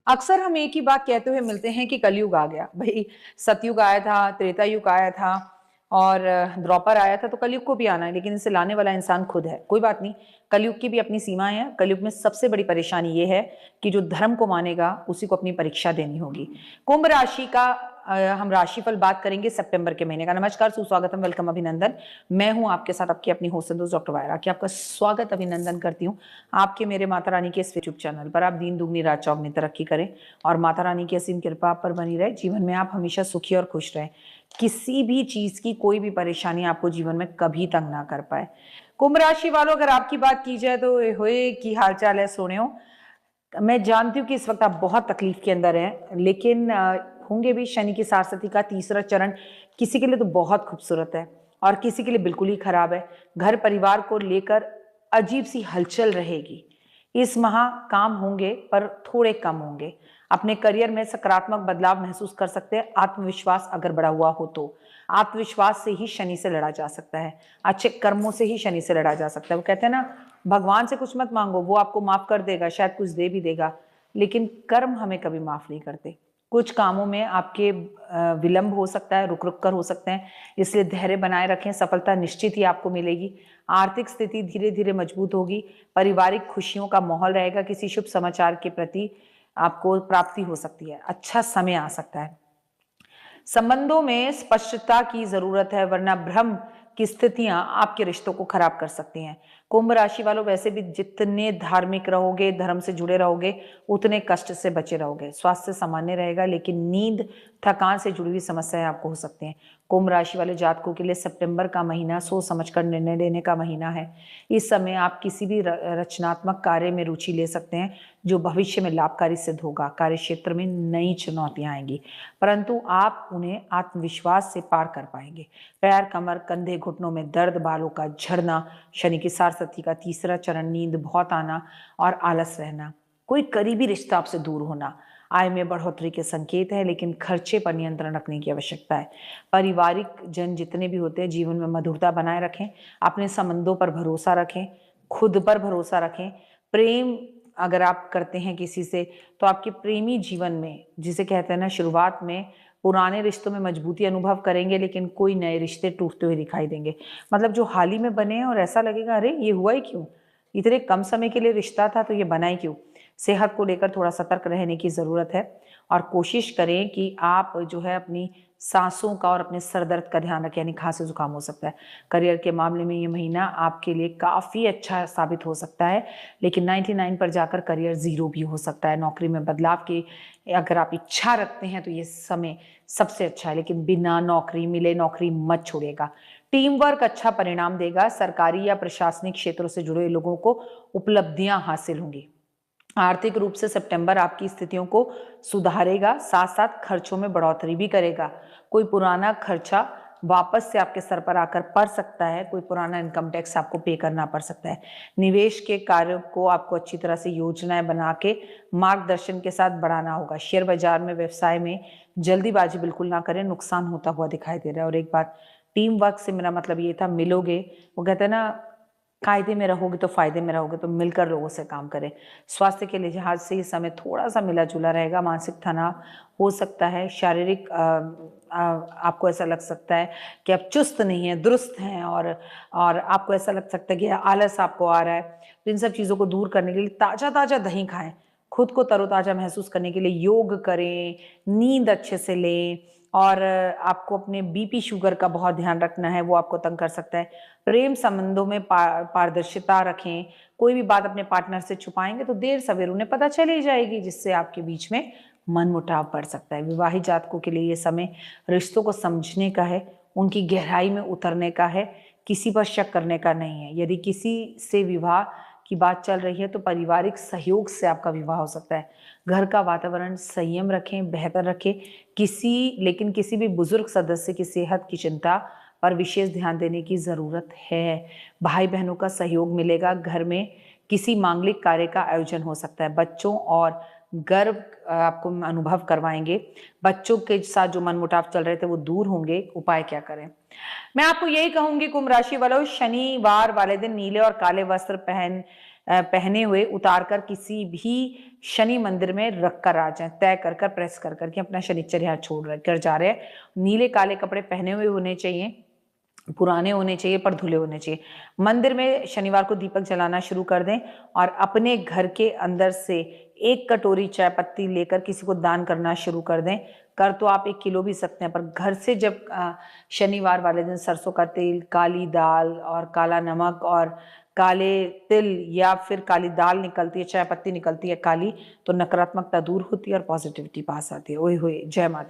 अक्सर हम एक ही बात कहते हुए मिलते हैं कि कलयुग आ गया। भई सतयुग आया था, त्रेता युग आया था और द्वापर आया था, तो कलयुग को भी आना है, लेकिन इसे लाने वाला इंसान खुद है। कोई बात नहीं, कलयुग की भी अपनी सीमाएँ हैं। कलयुग में सबसे बड़ी परेशानी ये है कि जो धर्म को मानेगा, उसी को अपनी परीक्षा देनी होगी। कुंभ राशि का हम राशिफल बात करेंगे सितंबर के महीने का। नमस्कार, सुस्वागतम, वेलकम, अभिनंदन। मैं हूँ आपके साथ आपकी अपनी होस्ट दोस्त डॉक्टर वायरा की आपका स्वागत अभिनंदन करती हूँ आपके मेरे माता रानी के इस यूट्यूब चैनल पर। आप दीन दुगनी रात चौगनी तरक्की करें और माता रानी की असीम कृपा आप पर बनी रहे। जीवन में आप हमेशा सुखी और खुश रहें। किसी भी चीज की कोई भी परेशानी आपको जीवन में कभी तंग ना कर पाए। कुंभ राशि वालों, अगर आपकी बात की जाए तो होए की हालचाल है सोनियो। मैं जानती हूँ कि इस वक्त आप बहुत तकलीफ के अंदर हैं, लेकिन होंगे भी। शनि की सारसती का तीसरा चरण किसी के लिए तो बहुत खूबसूरत है और किसी के लिए बिल्कुल ही खराब है। घर परिवार को लेकर अजीब सी हलचल रहेगी। इस माह काम होंगे पर थोड़े कम होंगे। अपने करियर में सकारात्मक बदलाव महसूस कर सकते हैं। आत्मविश्वास अगर बढ़ा हुआ हो तो आत्मविश्वास से ही शनि से लड़ा जा सकता है। अच्छे कर्मों से ही शनि से लड़ा जा सकता है। वो कहते हैं ना, भगवान से कुछ मत मांगो, वो आपको माफ कर देगा, शायद कुछ दे भी देगा, लेकिन कर्म हमें कभी माफ नहीं करते। कुछ कामों में आपके विलंब हो सकता है, रुक रुक कर हो सकते हैं, इसलिए धैर्य बनाए रखें। सफलता निश्चित ही आपको मिलेगी। आर्थिक स्थिति धीरे धीरे मजबूत होगी। पारिवारिक खुशियों का माहौल रहेगा। किसी शुभ समाचार के प्रति आपको प्राप्ति हो सकती है। अच्छा समय आ सकता है। संबंधों में स्पष्टता की जरूरत है, वरना भ्रम की स्थितियां आपके रिश्तों को खराब कर सकती हैं। कुंभ राशि वालों, वैसे भी जितने धार्मिक रहोगे, धर्म से जुड़े रहोगे, उतने कष्ट से बचे रहोगे। स्वास्थ्य सामान्य रहेगा, लेकिन नींद, थकान से जुड़ी हुई समस्याएं आपको हो सकती हैं। कुंभ राशि वाले जातकों के लिए सितंबर का महीना सोच समझकर निर्णय लेने का महीना है। इस समय आप किसी भी रचनात्मक कार्य में रुचि ले सकते हैं, जो भविष्य में लाभकारी सिद्ध होगा। कार्य क्षेत्र में नई चुनौतियां आएंगी, परंतु आप उन्हें आत्मविश्वास से पार कर पाएंगे। पैर, कमर, कंधे, घुटनों में दर्द, बालों का झड़ना, शनि की सारसती का तीसरा चरण, नींद बहुत आना और आलस रहना, कोई करीबी रिश्ता आपसे दूर होना, आय में बढ़ोतरी के संकेत है, लेकिन खर्चे पर नियंत्रण रखने की आवश्यकता है। पारिवारिक जन जितने भी होते हैं, जीवन में मधुरता बनाए रखें। अपने संबंधों पर भरोसा रखें, खुद पर भरोसा रखें। प्रेम अगर आप करते हैं किसी से, तो आपके प्रेमी जीवन में, जिसे कहते हैं ना, शुरुआत में पुराने रिश्तों में मजबूती अनुभव करेंगे, लेकिन कोई नए रिश्ते टूटते हुए दिखाई देंगे। मतलब जो हाल ही में बने हैं और ऐसा लगेगा, अरे ये हुआ ही क्यों, इतने कम समय के लिए रिश्ता था तो ये बना ही क्यों। सेहत को लेकर थोड़ा सतर्क रहने की ज़रूरत है और कोशिश करें कि आप जो है अपनी सांसों का और अपने सर दर्द का ध्यान रखें, यानी खांसी जुकाम हो सकता है। करियर के मामले में ये महीना आपके लिए काफ़ी अच्छा साबित हो सकता है, लेकिन 99 पर जाकर करियर ज़ीरो भी हो सकता है। नौकरी में बदलाव की अगर आप इच्छा रखते हैं तो ये समय सबसे अच्छा है, लेकिन बिना नौकरी मिले नौकरी मत छोड़िएगा। टीम वर्क अच्छा परिणाम देगा। सरकारी या प्रशासनिक क्षेत्रों से जुड़े लोगों को उपलब्धियां हासिल होंगी। आर्थिक रूप से सितंबर आपकी स्थितियों को सुधारेगा, साथ साथ खर्चों में बढ़ोतरी भी करेगा। कोई पुराना खर्चा वापस से आपके सर पर आकर पड़ सकता है। कोई पुराना इनकम टैक्स आपको पे करना पड़ सकता है। निवेश के कार्यों को आपको अच्छी तरह से योजनाएं बना के मार्गदर्शन के साथ बढ़ाना होगा। शेयर बाजार में, व्यवसाय में जल्दीबाजी बिल्कुल ना करें, नुकसान होता हुआ दिखाई दे रहा है। और एक बात, टीम वर्क से मेरा मतलब ये था, मिलोगे, वो कहते हैं ना, कायदे में रहोगे तो फायदे में रहोगे, तो मिलकर लोगों से काम करें। स्वास्थ्य के लिहाज से इस समय थोड़ा सा मिला जुला रहेगा। मानसिक तनाव हो सकता है। शारीरिक आपको ऐसा लग सकता है कि आप चुस्त नहीं हैं, दुरुस्त हैं, और आपको ऐसा लग सकता है कि आलस आपको आ रहा है। तो इन सब चीज़ों को दूर करने के लिए ताज़ा ताज़ा दही खाएं। खुद को तरोताज़ा महसूस करने के लिए योग करें, नींद अच्छे से लें, और आपको अपने बीपी शुगर का बहुत ध्यान रखना है, वो आपको तंग कर सकता है। प्रेम संबंधों में पारदर्शिता रखें। कोई भी बात अपने पार्टनर से छुपाएंगे तो देर सवेर उन्हें पता चली जाएगी, जिससे आपके बीच में मनमुटाव बढ़ सकता है। विवाहित जातकों के लिए ये समय रिश्तों को समझने का है, उनकी गहराई में उतरने का है, किसी पर शक करने का नहीं है। यदि किसी से विवाह की बात चल रही है तो पारिवारिक सहयोग से आपका विवाह हो सकता है। घर का वातावरण संयम रखें, बेहतर रखें। लेकिन किसी भी बुजुर्ग सदस्य की सेहत की चिंता पर विशेष ध्यान देने की जरूरत है। भाई बहनों का सहयोग मिलेगा। घर में किसी मांगलिक कार्य का आयोजन हो सकता है। बच्चों और गर्व आपको अनुभव करवाएंगे। बच्चों के साथ जो मनमुटाव चल रहे थे वो दूर होंगे। उपाय क्या करें? मैं आपको यही कहूंगी, कुंभ राशि वालों, शनिवार वाले दिन नीले और काले वस्त्र पहने हुए उतार कर किसी भी शनि मंदिर में रख कर आ जाएं, तय कर कर प्रेस कर कर के अपना शनिचर यहाँ छोड़ कर जा रहे हैं। नीले काले कपड़े पहने हुए होने चाहिए, पुराने होने चाहिए पर धुले होने चाहिए। मंदिर में शनिवार को दीपक जलाना शुरू कर दें और अपने घर के अंदर से 1 कटोरी चाय पत्ती लेकर किसी को दान करना शुरू कर दें। कर तो आप 1 किलो भी सकते हैं, पर घर से जब शनिवार वाले दिन सरसों का तेल, काली दाल और काला नमक और काले तिल या फिर काली दाल निकलती है, चाय पत्ती निकलती है काली, तो नकारात्मकता दूर होती है और पॉजिटिविटी पास आती है। ओए होए, जय माता।